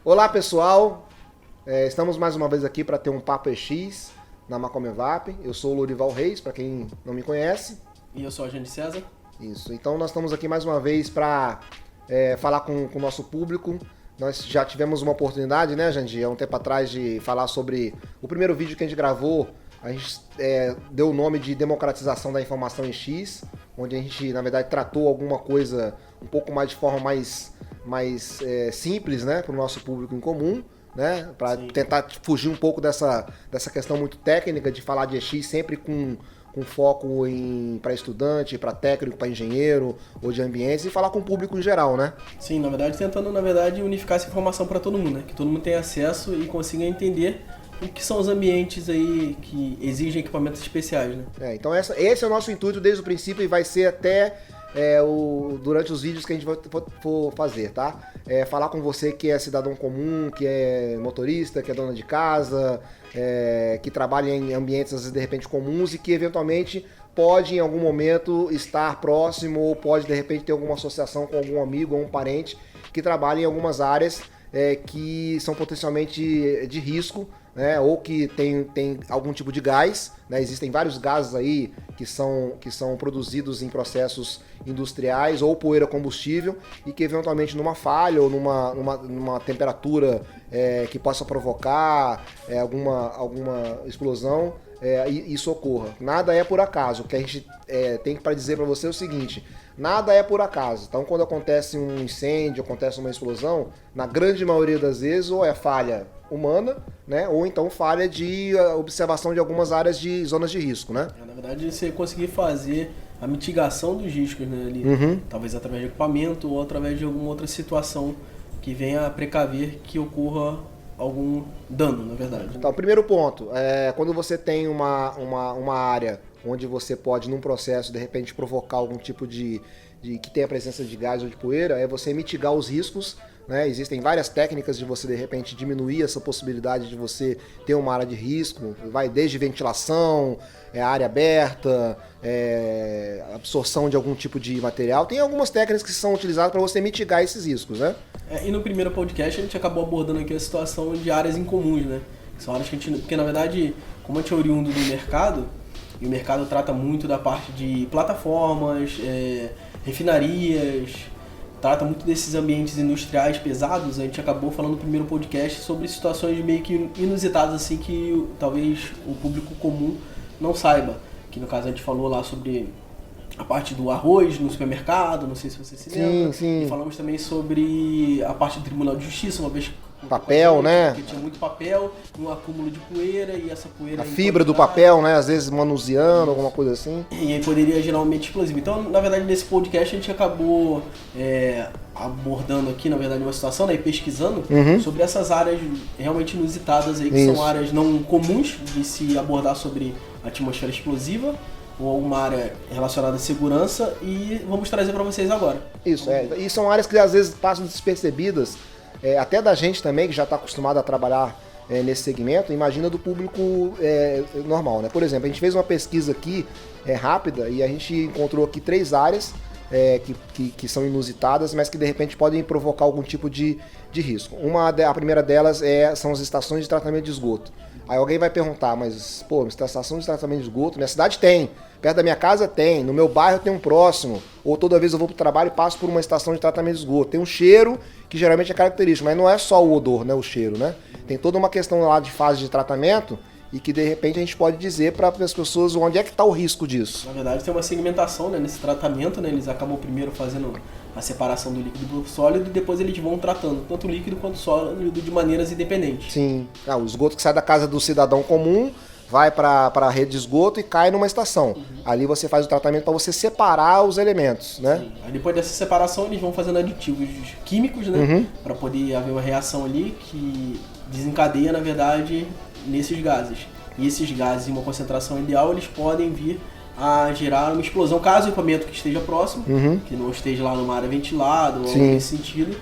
Olá pessoal, estamos mais uma vez aqui para ter um Papo EX na Macomevap. Eu sou o Lorival Reis, para quem não me conhece. E eu sou a Jane César. Isso, então nós estamos aqui mais uma vez para falar com o nosso público. Nós já tivemos uma oportunidade, né, Jandir, há um tempo atrás de falar sobre o primeiro vídeo que a gente gravou. A gente deu o nome de Democratização da Informação em X, onde a gente, na verdade, tratou alguma coisa um pouco mais de forma mais simples, né, para o nosso público em comum, né, para tentar fugir um pouco dessa questão muito técnica de falar de EX sempre com foco para estudante, para técnico, para engenheiro ou de ambientes e falar com o público em geral, né? Sim, na verdade, tentando unificar essa informação para todo mundo, né? Que todo mundo tenha acesso e consiga entender o que são os ambientes aí que exigem equipamentos especiais, né? Então esse é o nosso intuito desde o princípio e vai ser até durante os vídeos que a gente for fazer, tá? Falar com você que é cidadão comum, que é motorista, que é dona de casa, que trabalha em ambientes às vezes de repente comuns e que eventualmente pode em algum momento estar próximo ou pode de repente ter alguma associação com algum amigo ou um parente que trabalha em algumas áreas que são potencialmente de risco, né, ou que tem algum tipo de gás, né, existem vários gases aí que são produzidos em processos industriais ou poeira combustível e que eventualmente numa falha ou numa temperatura que possa provocar alguma explosão, isso ocorra. Nada é por acaso. O que a gente tem para dizer para você é o seguinte: nada é por acaso. Então, quando acontece um incêndio, acontece uma explosão, na grande maioria das vezes, ou é falha humana, né, ou então falha de observação de algumas áreas de zonas de risco, né? Na verdade, você conseguir fazer a mitigação dos riscos, né, ali, talvez através de equipamento ou através de alguma outra situação que venha a precaver que ocorra algum dano, na verdade. Então, primeiro ponto, quando você tem uma área onde você pode, num processo, de repente, provocar algum tipo de que tenha presença de gás ou de poeira, é você mitigar os riscos, né? Existem várias técnicas de você, de repente, diminuir essa possibilidade de você ter uma área de risco, vai desde ventilação, área aberta, absorção de algum tipo de material. Tem algumas técnicas que são utilizadas para você mitigar esses riscos, né? E no primeiro podcast a gente acabou abordando aqui a situação de áreas incomuns, né? Que são áreas que a gente... Porque, na verdade, como a gente é oriundo do mercado, e o mercado trata muito da parte de plataformas, refinarias, trata muito desses ambientes industriais pesados, a gente acabou falando no primeiro podcast sobre situações meio que inusitadas, assim, que talvez o público comum não saiba. Que no caso a gente falou lá sobre a parte do arroz no supermercado, não sei se você se lembra. Sim. E falamos também sobre a parte do Tribunal de Justiça, uma vez papel, né? Porque tinha muito papel, um acúmulo de poeira e essa poeira... A fibra do papel, né? Às vezes manuseando, alguma coisa assim. E aí poderia gerar um ambiente explosivo. Então, na verdade, nesse podcast a gente acabou abordando aqui, na verdade, uma situação, né? E pesquisando sobre essas áreas realmente inusitadas aí, que são áreas não comuns de se abordar sobre atmosfera explosiva ou alguma área relacionada à segurança, e vamos trazer para vocês agora. Isso, e são áreas que às vezes passam despercebidas, até da gente também, que já está acostumado a trabalhar nesse segmento, imagina do público normal, né? Por exemplo, a gente fez uma pesquisa aqui rápida e a gente encontrou aqui 3 áreas que são inusitadas, mas que de repente podem provocar algum tipo de risco. A primeira delas são as estações de tratamento de esgoto. Aí alguém vai perguntar, mas pô, estação de tratamento de esgoto, minha cidade tem, perto da minha casa tem, no meu bairro tem um próximo, ou toda vez eu vou para o trabalho e passo por uma estação de tratamento de esgoto. Tem um cheiro que geralmente é característico, mas não é só o odor, né, o cheiro, né? Tem toda uma questão lá de fase de tratamento e que de repente a gente pode dizer para as pessoas onde é que está o risco disso. Na verdade tem uma segmentação, né, nesse tratamento, né? Eles acabam primeiro fazendo a separação do líquido do sólido e depois eles vão tratando tanto o líquido quanto o sólido de maneiras independentes. Sim, o esgoto que sai da casa do cidadão comum vai para a rede de esgoto e cai numa estação. Ali você faz o tratamento para você separar os elementos, né? Sim. Aí depois dessa separação eles vão fazendo aditivos químicos, né? Para poder haver uma reação ali que desencadeia, na verdade, nesses gases. E esses gases em uma concentração ideal, eles podem vir a gerar uma explosão, caso o equipamento que esteja próximo, que não esteja lá numa área ventilada ou algo nesse sentido,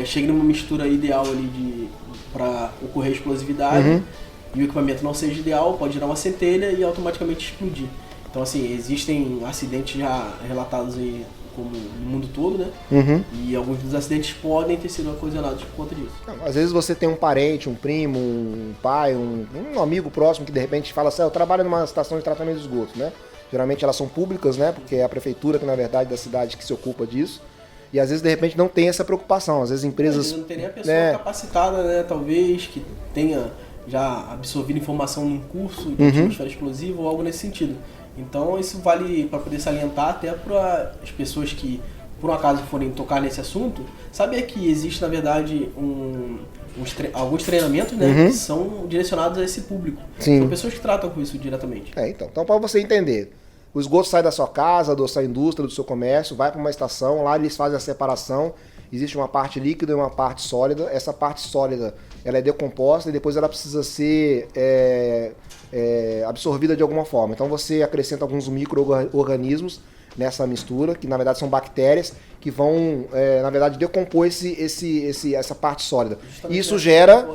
chegue numa mistura ideal ali para ocorrer explosividade, e o equipamento não seja ideal, pode gerar uma centelha e automaticamente explodir. Então, assim, existem acidentes já relatados aí, como no mundo todo, né? Uhum. E alguns dos acidentes podem ter sido ocasionados por conta disso. Às vezes você tem um parente, um primo, um pai, um amigo próximo que de repente fala assim, eu trabalho numa estação de tratamento de esgoto, né? Geralmente elas são públicas, né? Porque é a prefeitura que na verdade da cidade que se ocupa disso. E às vezes de repente não tem essa preocupação. Às vezes empresas... Às vezes não tem nem a pessoa capacitada, né? Talvez que tenha já absorvido informação num curso de atmosfera explosiva ou algo nesse sentido. Então isso vale para poder salientar até para as pessoas que por um acaso forem tocar nesse assunto, saber que existe na verdade alguns treinamentos, né, que são direcionados a esse público. Sim. São pessoas que tratam com isso diretamente. Então para você entender, o esgoto sai da sua casa, da sua indústria, do seu comércio, vai para uma estação, lá eles fazem a separação, existe uma parte líquida e uma parte sólida. Essa parte sólida ela é decomposta e depois ela precisa ser absorvida de alguma forma. Então você acrescenta alguns micro-organismos nessa mistura, que na verdade são bactérias, que vão, na verdade, decompor essa parte sólida. Justamente isso gera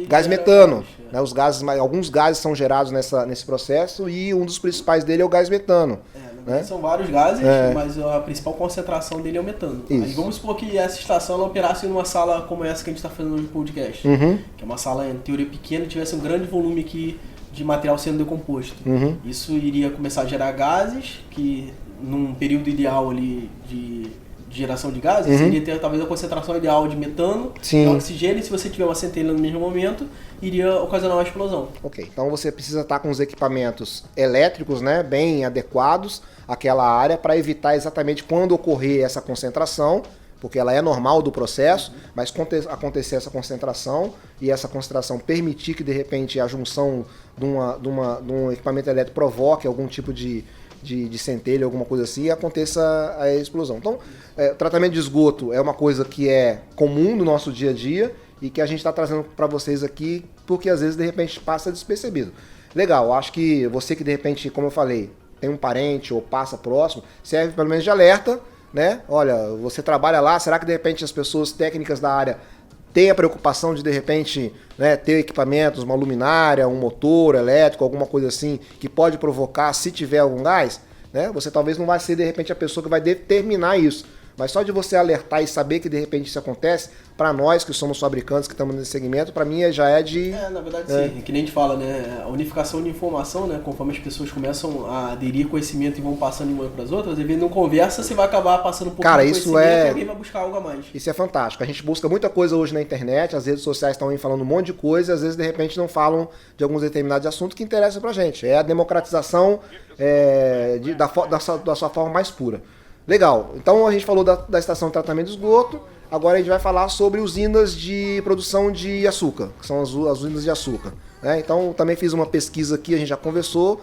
gás gera metano. gás, Né? Alguns gases são gerados nesse processo e um dos principais dele é o gás metano. Né? São vários gases, mas a principal concentração dele é o metano. Isso. Aí vamos supor que essa estação ela operasse numa sala como essa que a gente está fazendo no podcast, que é uma sala em teoria pequena e tivesse um grande volume aqui de material sendo decomposto. Isso iria começar a gerar gases que num período ideal ali de geração de gases, iria ter talvez a concentração ideal de metano e oxigênio, e se você tiver uma centelha no mesmo momento, iria ocasionar uma explosão. Ok, então você precisa estar com os equipamentos elétricos, né, bem adequados àquela área para evitar exatamente quando ocorrer essa concentração, porque ela é normal do processo, mas acontecer essa concentração e essa concentração permitir que de repente a junção de um equipamento elétrico provoque algum tipo de centelha, alguma coisa assim, e aconteça a explosão. Então, o tratamento de esgoto é uma coisa que é comum no nosso dia a dia e que a gente está trazendo para vocês aqui, porque às vezes de repente passa despercebido. Legal, acho que você que de repente, como eu falei, tem um parente ou passa próximo, serve pelo menos de alerta, né? Olha, você trabalha lá, será que de repente as pessoas técnicas da área têm a preocupação de repente, né, ter equipamentos, uma luminária, um motor elétrico, alguma coisa assim, que pode provocar se tiver algum gás? Né? Você talvez não vai ser de repente a pessoa que vai determinar isso, mas só de você alertar e saber que de repente isso acontece, para nós que somos fabricantes, que estamos nesse segmento, para mim já é de... na verdade sim, que nem a gente fala, né, a unificação de informação, né, conforme as pessoas começam a aderir conhecimento e vão passando de uma para as outras, e não conversa, você vai acabar passando um pouco de conhecimento e alguém vai buscar algo a mais. Isso é fantástico, a gente busca muita coisa hoje na internet, as redes sociais estão aí falando um monte de coisa, às vezes de repente não falam de alguns determinados assuntos que interessam pra gente, é a democratização da sua forma mais pura. Legal, então a gente falou da estação de tratamento de esgoto, agora a gente vai falar sobre usinas de produção de açúcar, que são as usinas de açúcar. Né? Então também fiz uma pesquisa aqui, a gente já conversou,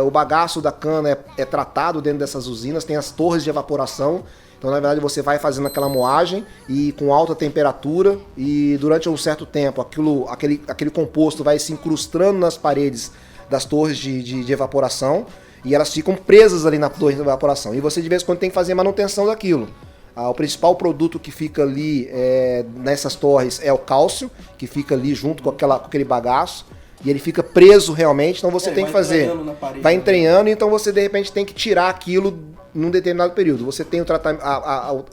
o bagaço da cana é tratado dentro dessas usinas, tem as torres de evaporação, então na verdade você vai fazendo aquela moagem e com alta temperatura e durante um certo tempo aquele composto vai se incrustando nas paredes das torres de evaporação, e elas ficam presas ali na torre de evaporação. E você de vez em quando tem que fazer manutenção daquilo. O principal produto que fica ali nessas torres é o cálcio, que fica ali junto com aquele bagaço. E ele fica preso realmente, então você tem que fazer. Vai entranhando, então você de repente tem que tirar aquilo num determinado período. Você tem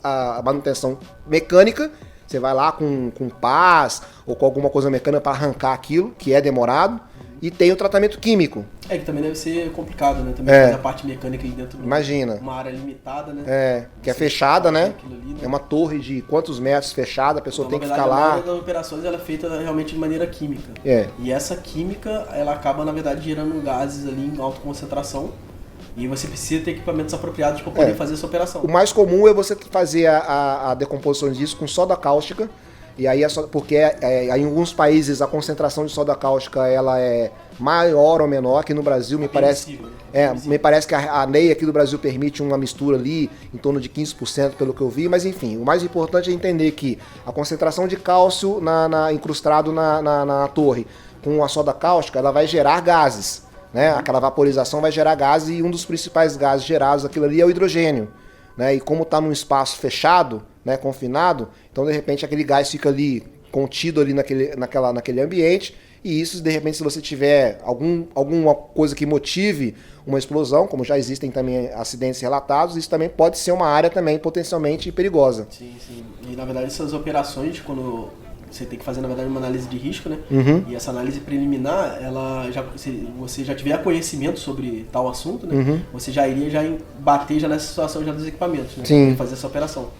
a manutenção mecânica, você vai lá com pás ou com alguma coisa mecânica para arrancar aquilo, que é demorado. E tem o tratamento químico. Que também deve ser complicado, né? Também fazer a parte mecânica aí dentro de uma área limitada, né? Que é fechada, né? Ali, né? É uma torre de quantos metros fechada, a pessoa então, tem que ficar lá. A maioria das operações ela é feita realmente de maneira química. E essa química, ela acaba, na verdade, gerando gases ali em alta concentração. E você precisa ter equipamentos apropriados para poder fazer essa operação. O mais comum é você fazer a decomposição disso com soda cáustica. E aí porque em alguns países a concentração de soda cáustica ela é maior ou menor. Aqui no Brasil me parece que a lei aqui do Brasil permite uma mistura ali em torno de 15% pelo que eu vi, mas enfim, o mais importante é entender que a concentração de cálcio incrustado na torre com a soda cáustica ela vai gerar gases, né? Aquela vaporização vai gerar gases e um dos principais gases gerados aquilo ali é o hidrogênio, né? E como está num espaço fechado, né, confinado, então de repente aquele gás fica ali contido ali naquele ambiente E isso, de repente, se você tiver alguma coisa que motive uma explosão, como já existem também acidentes relatados, isso também pode ser uma área também potencialmente perigosa. Sim, sim. E na verdade essas operações, quando você tem que fazer na verdade uma análise de risco, né? E essa análise preliminar, se você já tiver conhecimento sobre tal assunto, né? Você já iria bater já nessa situação já dos equipamentos, né? Sim. Fazer essa operação.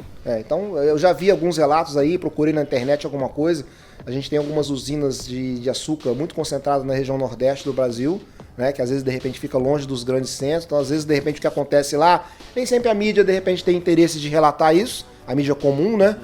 Então eu já vi alguns relatos aí, procurei na internet alguma coisa. A gente tem algumas usinas de açúcar muito concentradas na região nordeste do Brasil, né, que às vezes de repente fica longe dos grandes centros. Então às vezes de repente o que acontece lá, nem sempre a mídia de repente tem interesse de relatar isso, a mídia comum, né?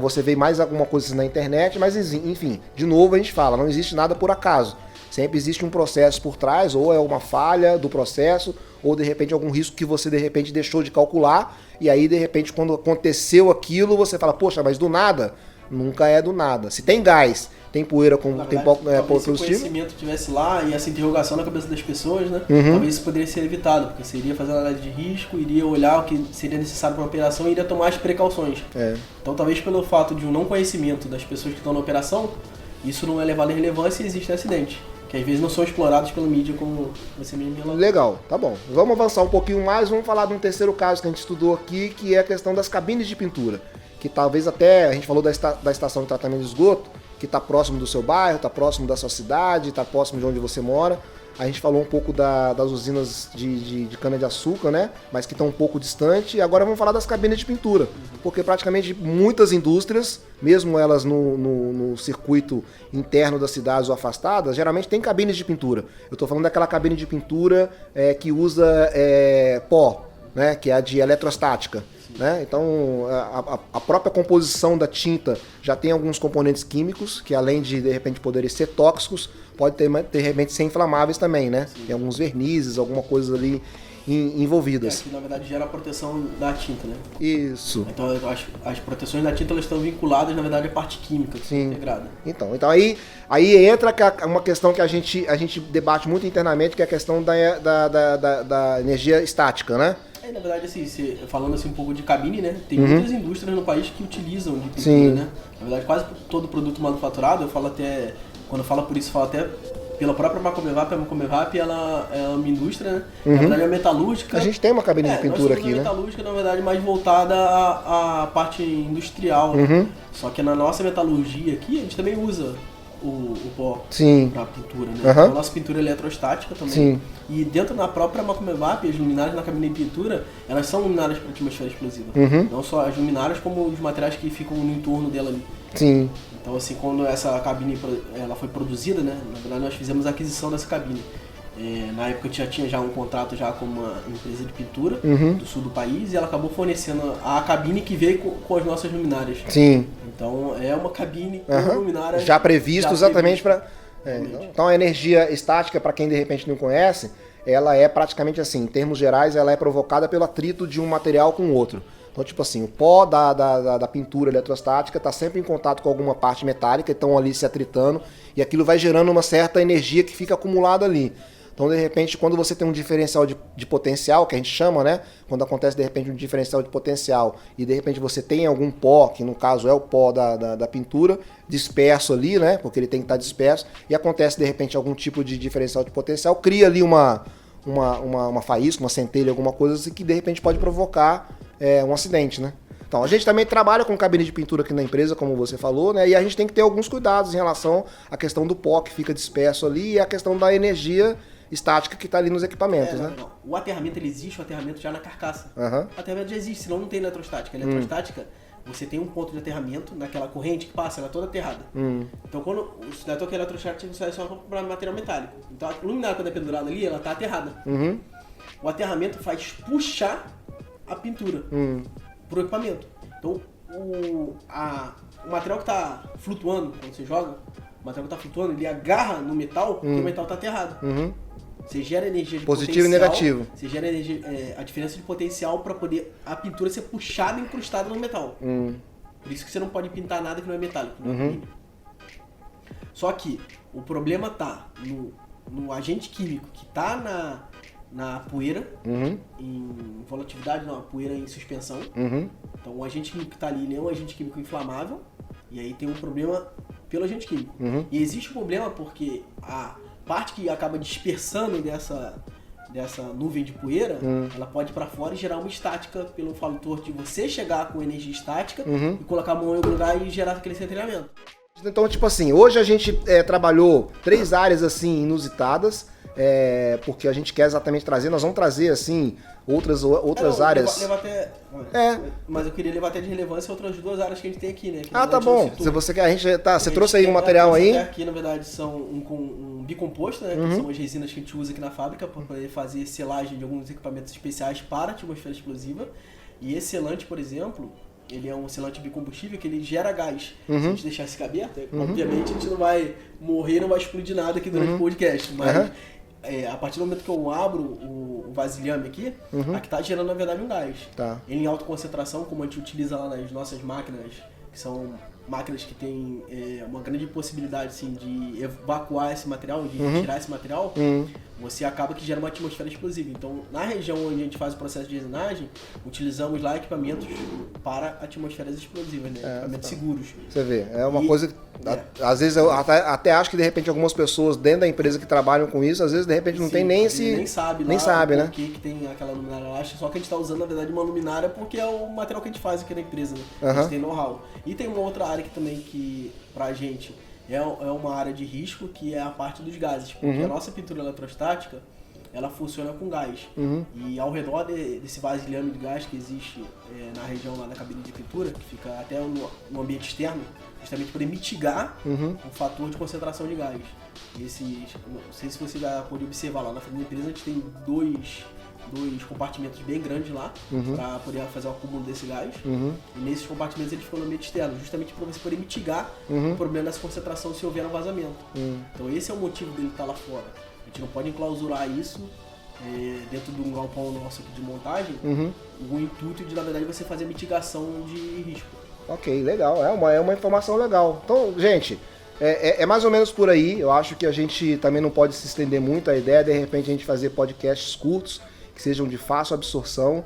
Você vê mais alguma coisa na internet, mas enfim, de novo a gente fala, não existe nada por acaso. Sempre existe um processo por trás, ou é uma falha do processo, ou de repente algum risco que você de repente deixou de calcular, e aí de repente quando aconteceu aquilo, você fala, poxa, mas do nada? Nunca é do nada. Se tem gás, tem poeira, tem pouco positivo. Se o conhecimento estivesse lá e essa interrogação na cabeça das pessoas, né? Talvez isso poderia ser evitado, porque você iria fazer uma análise de risco, iria olhar o que seria necessário para uma operação e iria tomar as precauções. Então talvez pelo fato de um não conhecimento das pessoas que estão na operação, isso não é levado em relevância e existe acidente. Que às vezes não são explorados pela mídia, como você mesmo relatou. Legal, tá bom. Vamos avançar um pouquinho mais, vamos falar de um terceiro caso que a gente estudou aqui, que é a questão das cabines de pintura. Que talvez até, a gente falou da estação de tratamento de esgoto, que está próximo do seu bairro, está próximo da sua cidade, está próximo de onde você mora. A gente falou um pouco das usinas de cana-de-açúcar, né? Mas que estão um pouco distante. E agora vamos falar das cabines de pintura. Porque praticamente muitas indústrias, mesmo elas no circuito interno das cidades ou afastadas, geralmente tem cabines de pintura. Eu estou falando daquela cabine de pintura que usa pó, né? Que é a de eletrostática. Né? Então, a própria composição da tinta já tem alguns componentes químicos que, além de repente poderem ser tóxicos, pode de repente ser inflamáveis também, né? Tem alguns vernizes, alguma coisa ali envolvidas. Que na verdade gera a proteção da tinta, né? Isso. Então as proteções da tinta elas estão vinculadas na verdade à parte química que é integrada. Então aí entra uma questão que a gente debate muito internamente, que é a questão da energia estática, né? Na verdade, assim, falando assim um pouco de cabine, né? Tem muitas indústrias no país que utilizam de pintura, né? Na verdade, quase todo produto manufaturado, eu falo até, quando eu falo por isso, eu falo até pela própria Macomevap. A Macomevap, ela é uma indústria, né? Na verdade, é metalúrgica. A gente tem uma cabine de pintura aqui, né? Metalúrgica, na verdade, mais voltada à parte industrial, né? Só que na nossa metalurgia aqui, a gente também usa o pó para pintura, né? Então, a nossa pintura é eletrostática também. Sim. E dentro da própria Macomevap, as luminárias na cabine de pintura, elas são luminárias para atmosfera explosiva. Não só as luminárias, como os materiais que ficam no entorno dela ali. Sim. Então, assim, quando essa cabine ela foi produzida, né? Na verdade, nós fizemos a aquisição dessa cabine. Na época eu tinha já um contrato já com uma empresa de pintura do sul do país, e ela acabou fornecendo a cabine que veio com as nossas luminárias. Sim. Então é uma cabine com luminárias já previsto exatamente para... Então a energia estática, para quem de repente não conhece, ela é praticamente assim, em termos gerais, ela é provocada pelo atrito de um material com o outro. Então, tipo assim, o pó da pintura eletrostática está sempre em contato com alguma parte metálica, estão ali se atritando, e aquilo vai gerando uma certa energia que fica acumulada ali. Então, de repente, quando você tem um diferencial de potencial, que a gente chama, né? Quando acontece, de repente, um diferencial de potencial e, de repente, você tem algum pó, que no caso é o pó da pintura, disperso ali, né? Porque ele tem que estar disperso, e acontece, de repente, algum tipo de diferencial de potencial, cria ali uma faísca, uma centelha, alguma coisa assim, que, de repente, pode provocar um acidente, né? Então, a gente também trabalha com cabine de pintura aqui na empresa, como você falou, né? E a gente tem que ter alguns cuidados em relação à questão do pó que fica disperso ali e a questão da energia estática que está ali nos equipamentos, né? Não. O aterramento, ele existe, o aterramento já na carcaça. O aterramento já existe, senão não tem eletrostática. A eletrostática, você tem um ponto de aterramento naquela corrente que passa, ela é toda aterrada. Então, quando o cidadão que é eletrostática, você vai só comprar material metálico. Então, a luminária, quando é pendurada ali, ela está aterrada. O aterramento faz puxar a pintura pro equipamento. Então, o material que está flutuando, quando você joga, o material que está flutuando, ele agarra no metal, porque o metal está aterrado. Você gera energia de positivo potencial, e negativo. Você gera energia, a diferença de potencial para poder a pintura ser puxada e incrustada no metal. Por isso que você não pode pintar nada que não é metálico. Só que o problema tá no agente químico que tá na poeira, em volatilidade, não, a poeira em suspensão. Então o agente químico que tá ali, ele é um agente químico inflamável, e aí tem um problema pelo agente químico. E existe um problema porque a parte que acaba dispersando dessa nuvem de poeira, ela pode ir para fora e gerar uma estática pelo fator de você chegar com energia estática e colocar a mão em algum lugar e gerar aquele centelhamento. Então, tipo assim, hoje a gente trabalhou 3 áreas assim inusitadas, porque a gente quer exatamente trazer, nós vamos trazer assim outras áreas. Mas eu queria levar até de relevância outras 2 áreas que a gente tem aqui, né? Tá bom. Se você quer, você trouxe aí um material aí? Aqui, na verdade, são um bicomposto, né? Que são as resinas que a gente usa aqui na fábrica para poder fazer selagem de alguns equipamentos especiais para a atmosfera explosiva. E esse selante, por exemplo, ele é um selante bicombustível que ele gera gás. Se a gente deixar esse aberto, obviamente a gente não vai morrer, não vai explodir nada aqui durante o podcast, mas a partir do momento que eu abro o vasilhame aqui, aqui tá gerando na verdade um gás. Ele em alta concentração, como a gente utiliza lá nas nossas máquinas, que são máquinas que têm uma grande possibilidade assim, de evacuar esse material, de tirar esse material, você acaba que gera uma atmosfera explosiva. Então, na região onde a gente faz o processo de resinagem, utilizamos lá equipamentos para atmosferas explosivas, né? Equipamentos seguros. Você vê, é uma coisa... Às vezes eu até acho que de repente algumas pessoas dentro da empresa que trabalham com isso, às vezes de repente não tem nem esse... Nem sabe né? Por que tem aquela luminária lá. Só que a gente está usando, na verdade, uma luminária porque é o material que a gente faz aqui na empresa, né? A gente tem know-how. E tem uma outra área que também que, pra gente, é uma área de risco, que é a parte dos gases. Porque a nossa pintura eletrostática, ela funciona com gás. E ao redor desse vasilhame de gás que existe na região lá da cabine de pintura, que fica até no ambiente externo, justamente para mitigar o fator de concentração de gás. Não sei se você já pôde observar lá na frente da empresa, a gente tem dois compartimentos bem grandes lá para poder fazer o acúmulo desse gás. E nesses compartimentos eles ficam no ambiente externo, justamente para você poder mitigar o problema dessa concentração se houver um vazamento. Então esse é o motivo dele estar lá fora. A gente não pode enclausurar isso dentro de um galpão nosso aqui de montagem, o intuito de, na verdade, você fazer mitigação de risco. Ok, legal. É uma informação legal. Então, gente, é mais ou menos por aí. Eu acho que a gente também não pode se estender muito. A ideia é, de repente, a gente fazer podcasts curtos, que sejam de fácil absorção,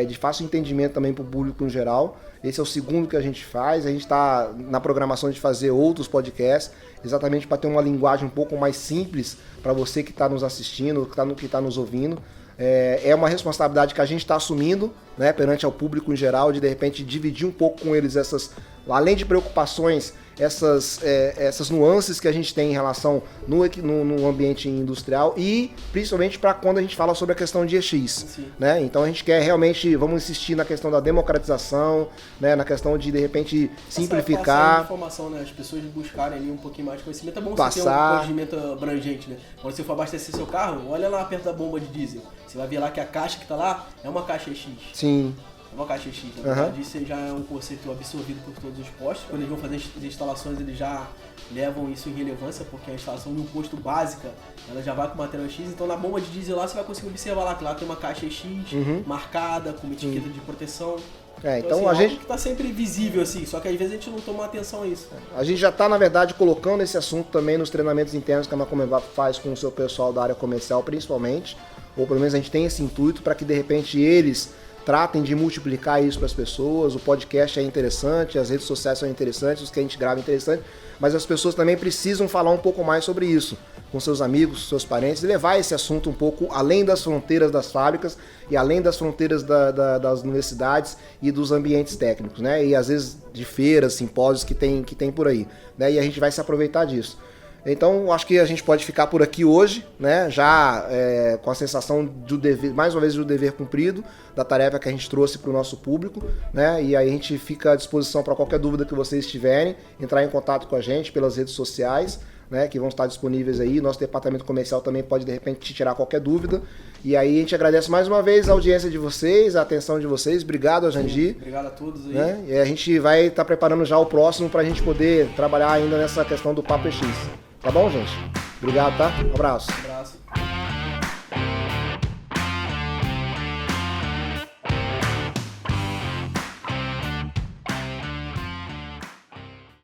de fácil entendimento também para o público em geral. Esse é o segundo que a gente faz. A gente está na programação de fazer outros podcasts, exatamente para ter uma linguagem um pouco mais simples para você que está nos assistindo, que está nos ouvindo. É uma responsabilidade que a gente está assumindo, né, perante ao público em geral, de repente dividir um pouco com eles essas, além de preocupações, essas nuances que a gente tem em relação no ambiente industrial e principalmente para quando a gente fala sobre a questão de EX, né? Então a gente quer realmente, vamos insistir na questão da democratização, né? Na questão de repente simplificar. Essa informação, né? As pessoas buscarem ali um pouquinho mais de conhecimento. É bom você ter um conhecimento abrangente, né? Quando você for abastecer seu carro, olha lá perto da bomba de diesel. Você vai ver lá que a caixa que está lá é uma caixa EX. Sim. Uma caixa X, na verdade, isso já é um conceito absorvido por todos os postos. Quando eles vão fazer as instalações, eles já levam isso em relevância, porque a instalação de um posto básica, ela já vai com material X. Então na bomba de diesel lá, você vai conseguir observar lá que lá tem uma caixa X marcada, com uma etiqueta de proteção. Então assim, a gente que está sempre visível assim, só que às vezes a gente não toma atenção a isso. A gente já está, na verdade, colocando esse assunto também nos treinamentos internos que a Macomevap faz com o seu pessoal da área comercial, principalmente, ou pelo menos a gente tem esse intuito para que de repente eles tratem de multiplicar isso para as pessoas. O podcast é interessante, as redes sociais são interessantes, os que a gente grava é interessante, mas as pessoas também precisam falar um pouco mais sobre isso com seus amigos, seus parentes, e levar esse assunto um pouco além das fronteiras das fábricas e além das fronteiras das universidades e dos ambientes técnicos, né? E às vezes de feiras, simpósios que tem por aí, né? E a gente vai se aproveitar disso. Então, acho que a gente pode ficar por aqui hoje, né? Já com a sensação do dever, mais uma vez, do dever cumprido, da tarefa que a gente trouxe para o nosso público, né? E aí a gente fica à disposição para qualquer dúvida que vocês tiverem, entrar em contato com a gente pelas redes sociais, né, que vão estar disponíveis aí. Nosso departamento comercial também pode, de repente, te tirar qualquer dúvida. E aí a gente agradece mais uma vez a audiência de vocês, a atenção de vocês. Obrigado, Jandir. Obrigado a todos aí. Né? E a gente vai estar preparando já o próximo para a gente poder trabalhar ainda nessa questão do Papo EX. Tá bom, gente? Obrigado, tá? Um abraço.